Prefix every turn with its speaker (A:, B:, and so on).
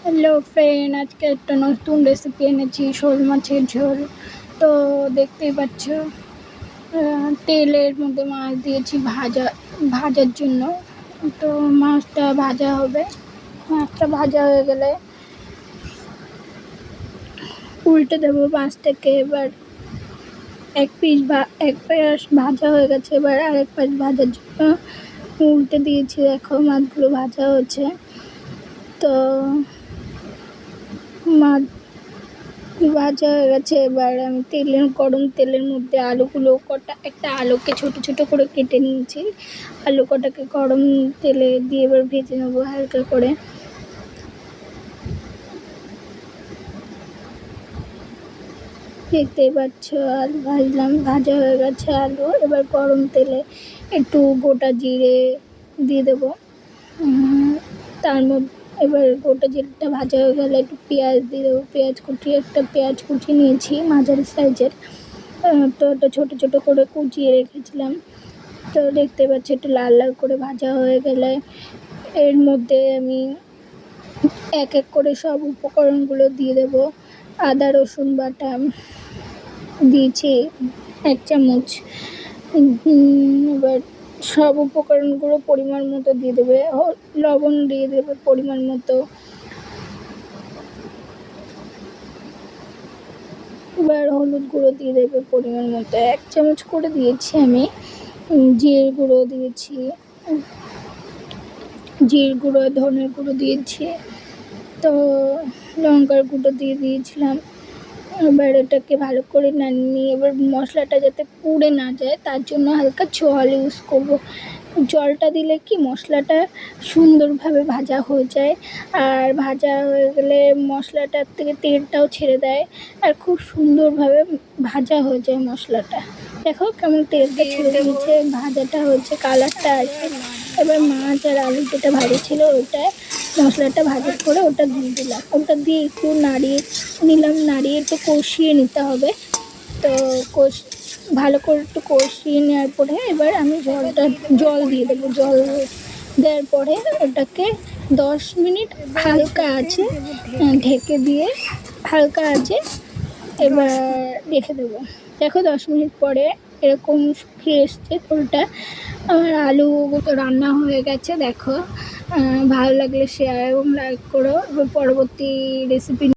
A: Hello friend, আজকে একটা নতুন রেসিপি এনেছি, শোল মাছের ঝোল। তো দেখতেই পাচ্ছ, তেলের মধ্যে মাছ দিয়েছি ভাজার জন্য। তো মাছটা ভাজা হবে। মাছটা ভাজা হয়ে গেলে উল্টে দেবো মাছটাকে। এবার এক পাশ ভাজা হয়ে গেছে, এবার আরেক পাশ ভাজার জন্য উল্টে দিয়েছি। দেখো মাছগুলো ভাজা হচ্ছে। তো মাছ ভাজা হয়ে গেছে, এবার আমি গরম তেলের মধ্যে একটা আলুকে ছোট ছোট করে কেটে নিয়েছি। আলু কটাকে গরম তেলে দিয়ে এবার ভেজে নেবো হালকা করে। দেখতেই পাচ্ছ আলু ভাজলাম, ভাজা হয়ে গেছে আলু। এবার গরম তেলে একটু গোটা জিরে দিয়ে দেবো। তার মধ্যে এবার গোটা জিরেটা ভাজা হয়ে গেলে একটু পেঁয়াজ দিয়ে দেবো। একটা পেঁয়াজ কুচি নিয়েছি মাঝারি সাইজের। তো ওটা ছোটো ছোটো করে কুচিয়ে রেখেছিলাম। তো দেখতে পাচ্ছি একটু লাল লাল করে ভাজা হয়ে গেলে এর মধ্যে আমি এক এক করে সব উপকরণগুলো দিয়ে দেবো। আদা রসুন বাটা দিয়েছি 1 চামচ। এবার সব উপকরণগুলো পরিমাণ মতো দিয়ে দেবে। লবণ দিয়ে দেবে পরিমাণ মতো। এবার হলুদ গুঁড়ো দিয়ে দেবে পরিমাণ মতো। 1 চামচ করে দিয়েছি আমি। জিরে গুঁড়ো দিয়েছি, ধনের গুঁড়ো দিয়েছি। তো লঙ্কার গুঁড়ো দিয়ে দিয়েছিলাম। এবার এটাকে ভালো করে নাড়িয়ে এবার মশলাটা যাতে পুড়ে না যায় তার জন্য হালকা জল ইউজ করবো। জলটা দিলে কি মশলাটা সুন্দরভাবে ভাজা হয়ে যায়, আর ভাজা হয়ে গেলে মশলাটার থেকে তেলটাও ছেড়ে দেয়, আর খুব সুন্দরভাবে ভাজা হয়ে যায় মশলাটা। দেখো কেমন তেলটা ছেড়ে দিয়েছে, ভাজাটা হচ্ছে, কালারটা আছে। এবার মাছ আর আলু যেটা ভাজা ছিল ওটা মশলাটা ভাজা করে ওটা দিয়ে দিলাম। ওটা দিয়ে একটু নাড়িয়ে নিলাম, নাড়িয়ে একটু কষিয়ে নিতে হবে। তো ভালো করে একটু কষিয়ে নেওয়ার পরে এবার আমি জল দিয়ে দেবো। জল দেওয়ার পরে ওটাকে 10 মিনিট হালকা আছে ঢেকে দিয়ে হালকা আছে এবার রেখে দেবো। দেখো 10 মিনিট পরে এরকম শুকিয়ে এসছে ঝোলটা। আমার আলু তো রান্না হয়ে গেছে। দেখো ভালো লাগলে শেয়ার এবং লাইক করো। পরবর্তী রেসিপি